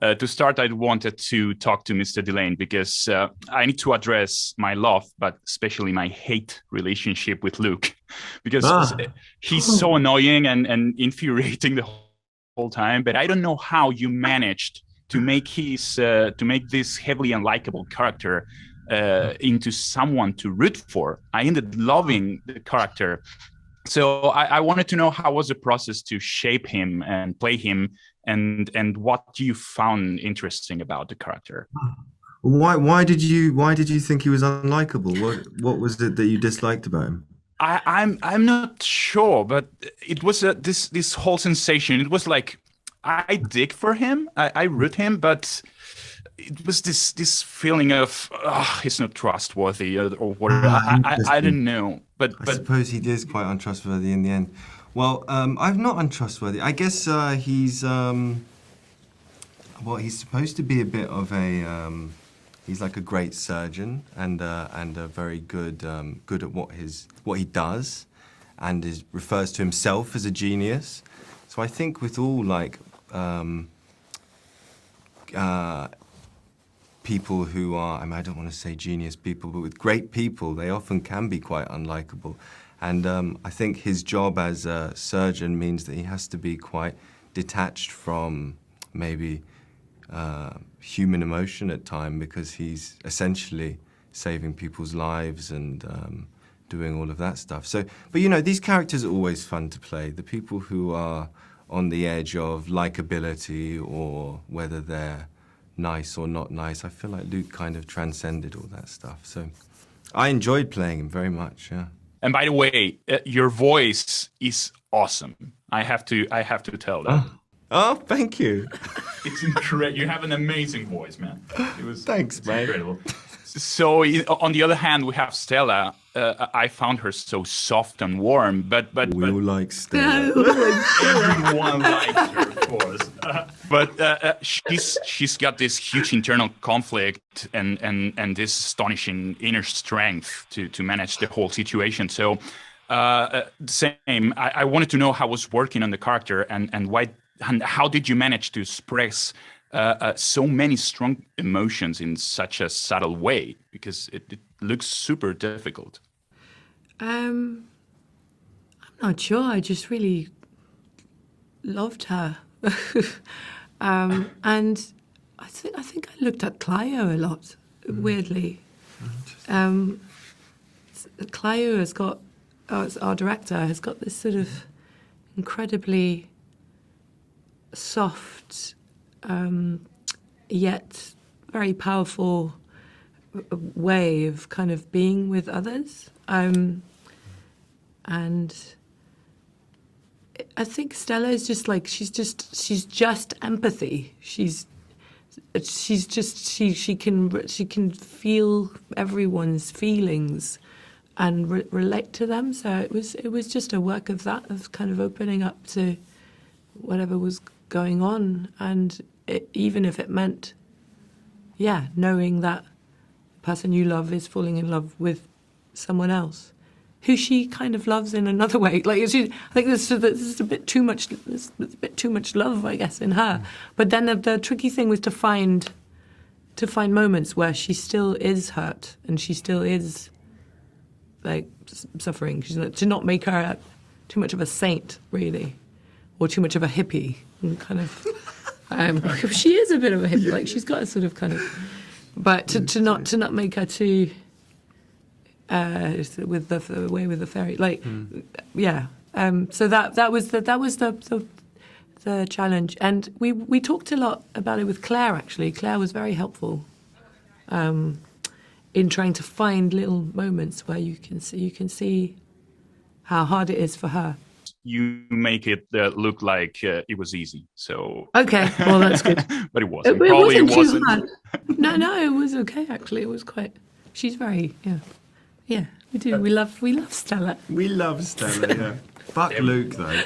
To start, I wanted to talk to Mr. Dillane because I need to address my love, but especially my hate relationship with Luke, because Ah, he's so annoying and infuriating the whole time. But I don't know how you managed to make this heavily unlikable character into someone to root for. I ended loving the character, so I wanted to know how was the process to shape him and play him, and what you found interesting about the character. why did you think he was unlikable? What was it that you disliked about him? I'm not sure, but it was this whole sensation. It was like I dig for him, I root him, but it was this feeling of he's not trustworthy or whatever. Ah, I interesting. don't know, I but suppose he is quite untrustworthy in the end. Well, I'm not untrustworthy. I guess he's supposed to be a bit of a he's like a great surgeon and a very good at what he does, and refers to himself as a genius. So I think with all like uh, people who are, I mean, I don't want to say genius people, but with great people, they often can be quite unlikable. And I think his job as a surgeon means that he has to be quite detached from maybe human emotion at time, because he's essentially saving people's lives and doing all of that stuff. So, but you know, these characters are always fun to play. The people who are on the edge of likability or whether they're nice or not nice, I feel like Luke kind of transcended all that stuff. So I enjoyed playing him very much, yeah. and by the way, your voice is awesome. I have to tell that. Oh, oh, thank you. It's incredible. You have an amazing voice, man. Thanks, It's mate. incredible. So on the other hand, we have Stella. I found her so soft and warm, We but all like Stella. No. everyone likes her, of course. But she's got this huge internal conflict and this astonishing inner strength to manage the whole situation. So same. I wanted to know how was working on the character and why and how did you manage to express so many strong emotions in such a subtle way? Because it looks super difficult. I'm not sure. I just really loved her. And I think I looked at Clio a lot, weirdly. Clio has got, our director, has got this sort of incredibly soft, yet very powerful way of kind of being with others. And I think Stella is just like, she's just empathy. She can feel everyone's feelings and relate to them. So it was just a work of that, of kind of opening up to whatever was going on, and even if it meant, yeah, knowing that the person you love is falling in love with someone else, who she kind of loves in another way. Like I think this is a bit too much. There's a bit too much love, I guess, in her. But then the tricky thing was to find moments where she still is hurt and she still is like suffering. To not make her too much of a saint, really, or too much of a hippie. And kind of, she is a bit of a hippie. Like she's got a sort of kind of, but to not make her too. With the way with the fairy, like, yeah. So that was the challenge, and we talked a lot about it with Claire. Actually, Claire was very helpful in trying to find little moments where you can see how hard it is for her. You make it look like it was easy. So Okay, well that's good. but it wasn't. It Probably it wasn't too wasn't. hard. No, it was okay. Actually, it was quite. She's very yeah. We do. We love Stella. We love Stella, yeah. Fuck Luke, though.